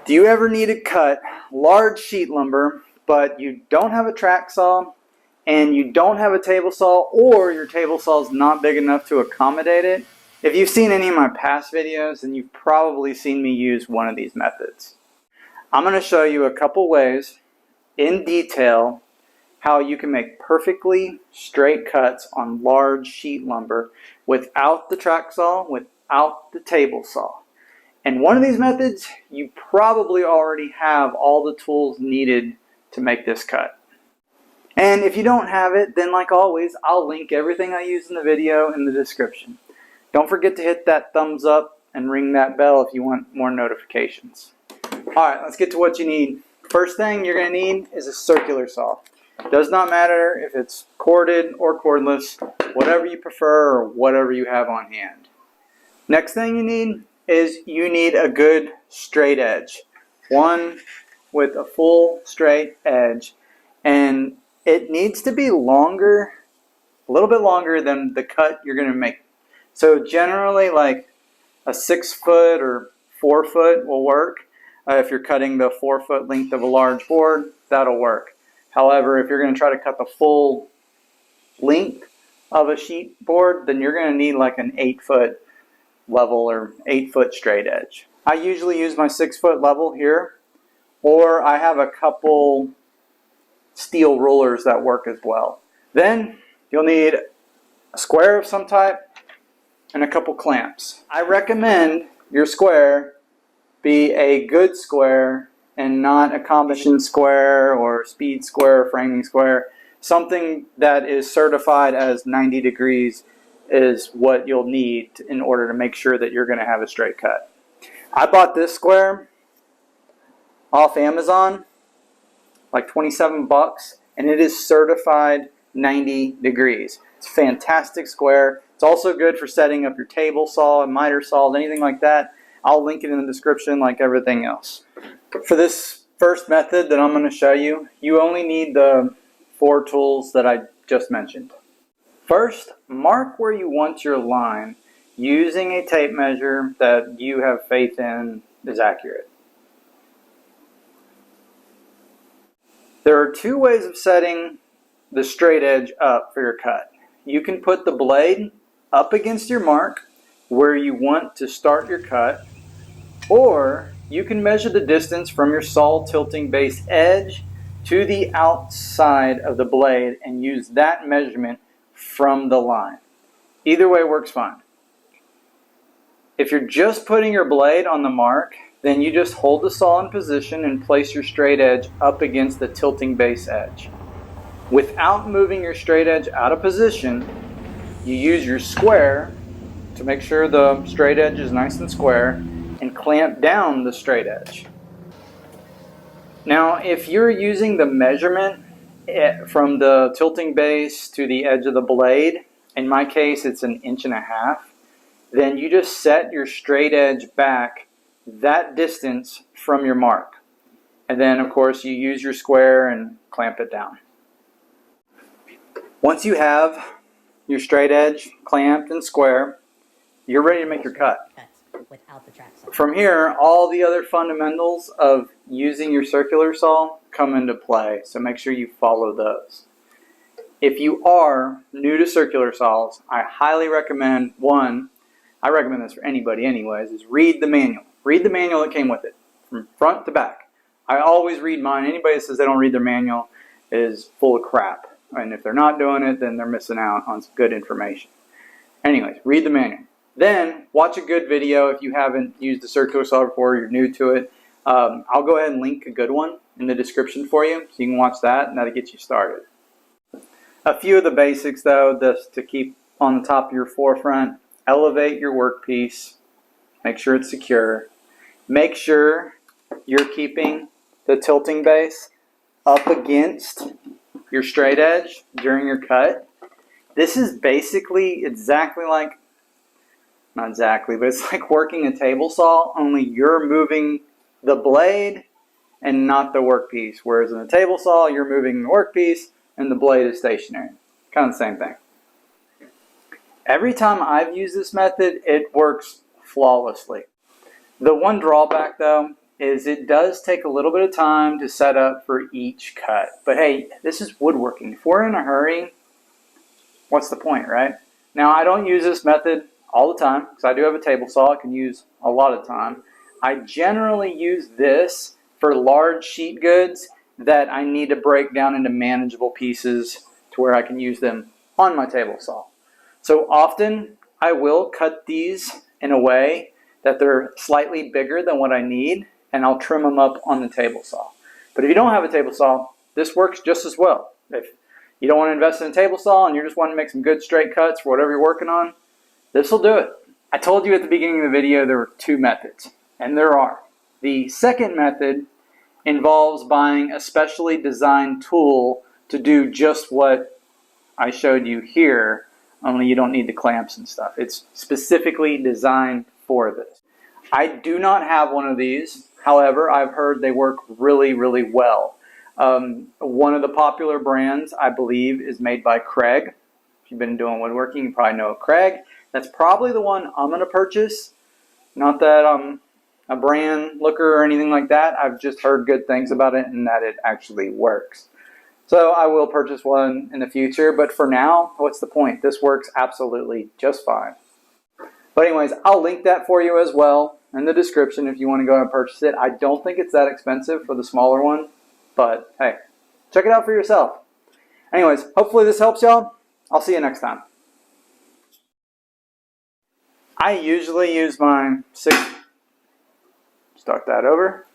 Do you ever need to cut large sheet lumber, but you don't have a track saw and you don't have a table saw, or your table saw is not big enough to accommodate it? If you've seen any of my past videos, then you've probably seen me use one of these methods. I'm going to show you a couple ways in detail how you can make perfectly straight cuts on large sheet lumber without the track saw, without the table saw. And one of these methods, you probably already have all the tools needed to make this cut. And if you don't have it, then like always, I'll link everything I use in the video in the description. Don't forget to hit that thumbs up and ring that bell if you want more notifications. Alright, let's get to what you need. First thing you're going to need is a circular saw. Does not matter if it's corded or cordless, whatever you prefer or whatever you have on hand. Next thing you need is you need a good straight edge. One with a full straight edge. And it needs to be longer, a little bit longer than the cut you're going to make. So generally like a 6 foot or 4 foot will work. If you're cutting the 4 foot length of a large board, that'll work. However, if you're going to try to cut the full length of a sheet board, then you're going to need like an 8 foot level or 8 foot straight edge. I usually use my 6 foot level here, or I have a couple steel rulers that work as well. Then you'll need a square of some type and a couple clamps. I recommend your square be a good square and not a combination square or speed square or framing square. Something that is certified as 90 degrees is what you'll need in order to make sure that you're going to have a straight cut. I bought this square off Amazon, like 27 bucks, and it is certified 90 degrees. It's a fantastic square. It's also good for setting up your table saw and miter saw, anything like that. I'll link it in the description like everything else. For this first method that I'm going to show you, you only need the 4 tools that I just mentioned. First, mark where you want your line using a tape measure that you have faith in is accurate. There are 2 ways of setting the straight edge up for your cut. You can put the blade up against your mark where you want to start your cut, or you can measure the distance from your saw tilting base edge to the outside of the blade and use that measurement from the line. Either way works fine. If you're just putting your blade on the mark, then you just hold the saw in position and place your straight edge up against the tilting base edge. Without moving your straight edge out of position, you use your square to make sure the straight edge is nice and square and clamp down the straight edge. Now, if you're using the measurement from the tilting base to the edge of the blade, in my case it's 1.5 inches, then you just set your straight edge back that distance from your mark. And then of course you use your square and clamp it down. Once you have your straight edge clamped and square, you're ready to make your cut. Without the track saw. From here, all the other fundamentals of using your circular saw come into play, so make sure you follow those. If you are new to circular saws, I highly recommend, I recommend this for anybody anyways, is read the manual. Read the manual that came with it, from front to back. I always read mine. Anybody that says they don't read their manual is full of crap. And if they're not doing it, then they're missing out on some good information. Anyways, read the manual. Then, watch a good video if you haven't used the circular saw before, you're new to it. I'll go ahead and link a good one in the description for you, so you can watch that, and that'll get you started. A few of the basics, though, just to keep on the top of your forefront. Elevate your workpiece. Make sure it's secure. Make sure you're keeping the tilting base up against your straight edge during your cut. This is basically exactly like, not exactly, but it's like working a table saw, only you're moving the blade and not the workpiece. Whereas in a table saw, you're moving the workpiece and the blade is stationary. Kind of the same thing. Every time I've used this method, it works flawlessly. The one drawback though is it does take a little bit of time to set up for each cut. But hey, this is woodworking. If we're in a hurry, what's the point, right? Now, I don't use this method all the time because I do have a table saw I can use a lot of time. I generally use this for large sheet goods that I need to break down into manageable pieces to where I can use them on my table saw. So often I will cut these in a way that they're slightly bigger than what I need, and I'll trim them up on the table saw. But if you don't have a table saw, this works just as well. If you don't want to invest in a table saw and you're just wanting to make some good straight cuts for whatever you're working on, this will do it. I told you at the beginning of the video there were two methods, and there are. The second method involves buying a specially designed tool to do just what I showed you here, only you don't need the clamps and stuff. It's specifically designed for this. I do not have one of these. However, I've heard they work really, really well. One of the popular brands, I believe, is made by Craig. If you've been doing woodworking, you probably know Craig. That's probably the one I'm going to purchase. Not that I'm a brand looker or anything like that. I've just heard good things about it and that it actually works. So I will purchase one in the future, but for now, what's the point? This works absolutely just fine. But anyways, I'll link that for you as well in the description if you want to go and purchase it. I don't think it's that expensive for the smaller one, but hey, check it out for yourself. Anyways, hopefully this helps y'all. I'll see you next time. I usually use my start that over.